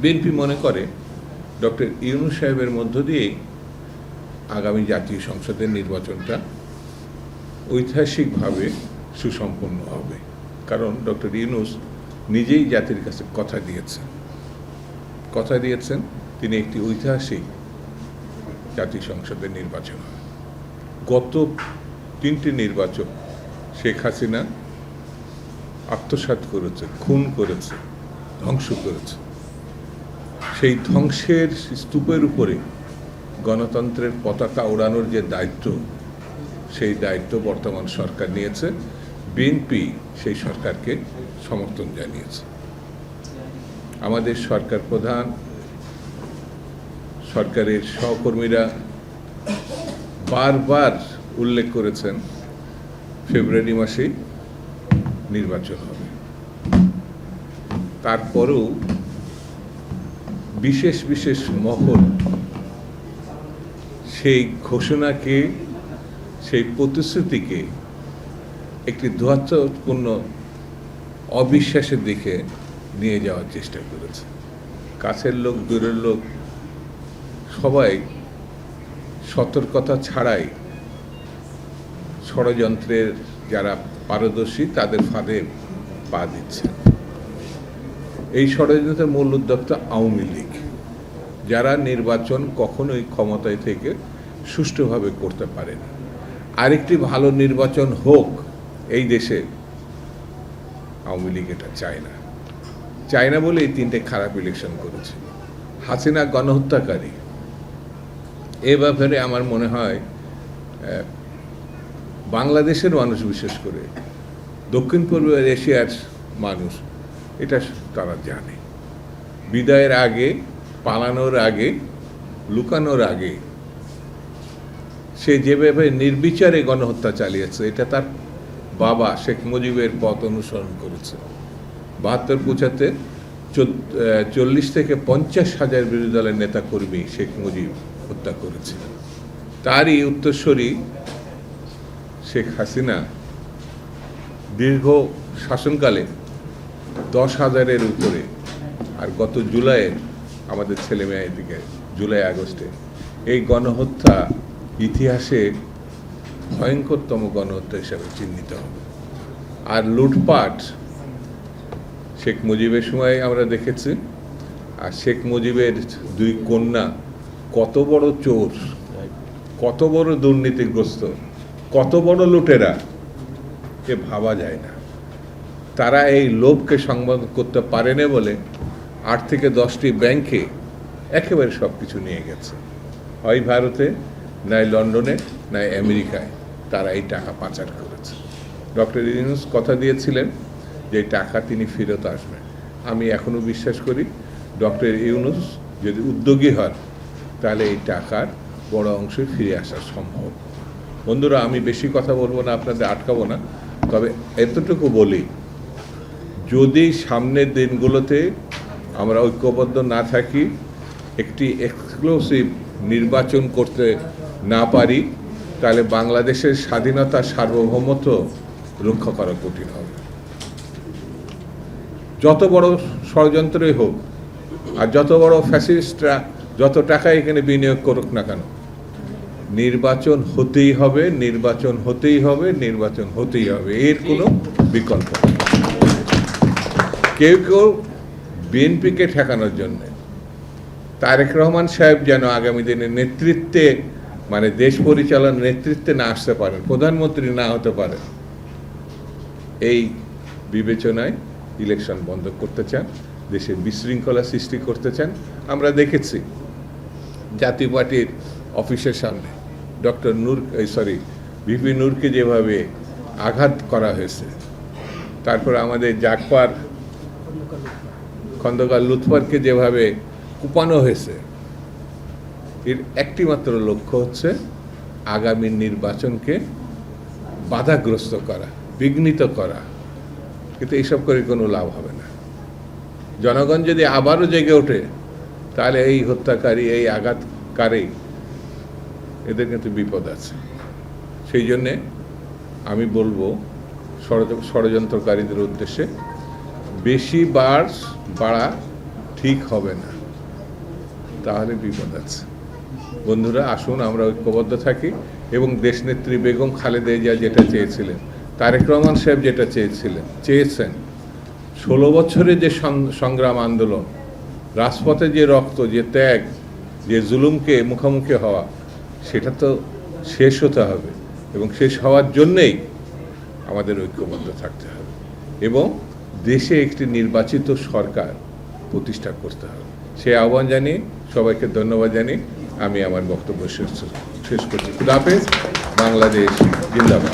BNP মনে করে doctor Yunus সাহেবের মধ্য দিয়েই আগামী জাতীয় সংসদের নির্বাচনটা ঐতিহাসিকভাবে সুসম্পন্ন হবে। কারণ ডক্টর ইউনূস নিজেই জাতির কাছে কথা দিয়েছেন তিনি একটি ঐতিহাসিক জাতীয় সংসদের নির্বাচন হবে। গত 3টি নির্বাচন শেখ হাসিনা আত্মসাৎ করেছে, খুন করেছে, ধ্বংস করেছে। সেই ধ্বংসের স্তূপের উপরে গণতন্ত্রের পতাকা ওড়ানোর যে দায়িত্ব, সেই দায়িত্ব বর্তমান সরকার নিয়েছে। বিএনপি সেই সরকারকে সমর্থন জানিয়েছে। আমাদের সরকার প্রধান, সরকারের সহকর্মীরা বারবার উল্লেখ করেছেন ফেব্রুয়ারি মাসেই নির্বাচন হবে। তারপরেও বিশেষ বিশেষ মহল সেই ঘোষণাকে, সেই প্রতিশ্রুতিকে একটি ধোঁয়াচ্ছাপূর্ণ অবিশ্বাসের দিকে নিয়ে যাওয়ার চেষ্টা করেছে। কাছের লোক, দূরের লোক সবাই সতর্কতা ছাড়াই ষড়যন্ত্রের যারা পারদর্শী তাদের ফাঁদে পা দিচ্ছে। এই ষড়যন্ত্রের মূল উদ্যোক্তা আওয়ামী লীগ, যারা নির্বাচন কখনোই ক্ষমতায় থেকে সুষ্ঠুভাবে করতে পারেনি। আরেকটি ভালো নির্বাচন হোক এই দেশে, আওয়ামী লীগ এটা চায় না বলে এই 3টে খারাপ ইলেকশন করেছে। হাসিনা গণহত্যাকারী, এ ব্যাপারে আমার মনে হয় বাংলাদেশের মানুষ, বিশেষ করে দক্ষিণ পূর্ব এশিয়ার মানুষ এটা তারা জানে। বিদায়ের আগে, পালানোর আগে, লুকানোর আগে সে যেভাবে নির্বিচারে গণহত্যা চালিয়েছে, এটা তার বাবা শেখ মুজিবের পথ অনুসরণ করেছে। 72-75 40 থেকে 50 হাজার বিরোধী দলের নেতাকর্মী শেখ মুজিব হত্যা করেছিলেন। তারই উত্তরসূরি শেখ হাসিনা দীর্ঘ শাসনকালে 10,000-এর উপরে, আর গত জুলাইয়ে আমাদের ছেলেমেয়ের দিকে জুলাই আগস্টে এই গণহত্যা ইতিহাসে ভয়ঙ্করতম গণহত্যা হিসাবে চিহ্নিত হবে। আর লুটপাট শেখ মুজিবের সময় আমরা দেখেছি। আর শেখ মুজিবের 2 কন্যা কত বড় চোর, কত বড় দুর্নীতিগ্রস্ত, কত বড় লুটেরা, এ ভাবা যায় না। তারা এই লোভকে সংবরণ করতে পারেনি বলে 8 থেকে 10টি ব্যাংকে একেবারে সব কিছু নিয়ে গেছে। হয় ভারতে, নয় লন্ডনে, নয় আমেরিকায় তারা এই টাকা পাচার করেছে। ডক্টর ইউনূস কথা দিয়েছিলেন যে টাকা তিনি ফেরত আসবেন। আমি এখনও বিশ্বাস করি ডক্টর ইউনূস যদি উদ্যোগী হন তাহলে এই টাকার বড় অংশ ফিরে আসা সম্ভব। বন্ধুরা, আমি বেশি কথা বলবো না, আপনাদের আটকাবো না, তবে এতটুকু বলি, যদি সামনের দিনগুলোতে আমরা ঐক্যবদ্ধ না থাকি, একটি এক্সক্লুসিভ নির্বাচন করতে না পারি, তাহলে বাংলাদেশের স্বাধীনতা, সার্বভৌমত্ব রক্ষা করা কঠিন হবে। যত বড় ষড়যন্ত্রই হোক, আর যত বড় ফ্যাসিস্টরা যত টাকা এখানে বিনিয়োগ করুক না কেন, নির্বাচন হতেই হবে, নির্বাচন হতেই হবে, নির্বাচন হতেই হবে, এর কোনো বিকল্প নেই। কেউ বিএনপিকে ঠেকানোর জন্য তারেক রহমান সাহেব যেন আগামী দিনের নেতৃত্বে, মানে দেশ পরিচালনার নেতৃত্বে না আসতে পারেন, প্রধানমন্ত্রী না হতে পারেন, এই বিবেচনায় ইলেকশন বন্ধ করতে চান, দেশে বিশৃঙ্খলা সৃষ্টি করতে চান। আমরা দেখেছি জাতীয় পার্টির অফিসের সামনে ভিপি নূরকে যেভাবে আঘাত করা হয়েছে, তারপর আমাদের জাগপার খন্দকার লুৎফরকে যেভাবে কুপানো হয়েছে, এর একটি মাত্র লক্ষ্য হচ্ছে আগামী নির্বাচনকে বাধাগ্রস্ত করা, বিঘ্নিত করা। কিন্তু এইসব করে কোনো লাভ হবে না। জনগণ যদি আবারও জেগে ওঠে, তাহলে এই হত্যাকারী, এই আঘাতকারী, এদের কিন্তু বিপদ আছে। সেই জন্যে আমি বলবো ষড়যন্ত্রকারীদের উদ্দেশ্যে বেশি বাড়া ঠিক হবে না, তাহলে বিপদ আছে। বন্ধুরা, আসুন আমরা ঐক্যবদ্ধ থাকি এবং দেশনেত্রী বেগম খালেদা জিয়া যেটা চেয়েছিলেন, তারেক রহমান সাহেব যেটা চেয়েছেন 16 বছরের যে সংগ্রাম আন্দোলন, রাজপথে যে রক্ত, যে ত্যাগ, যে জুলুমকে মুখোমুখি হওয়া, সেটা তো শেষ হতে হবে এবং শেষ হওয়ার জন্যেই আমাদের ঐক্যবদ্ধ থাকতে হবে এবং দেশে একটি নির্বাচিত সরকার প্রতিষ্ঠা করতে হবে। সেই আহ্বান জানিয়ে সবাইকে ধন্যবাদ জানিয়ে আমি আমার বক্তব্য শেষ করছি। খুদা হাফেজ। বাংলাদেশ জিন্দাবাদ।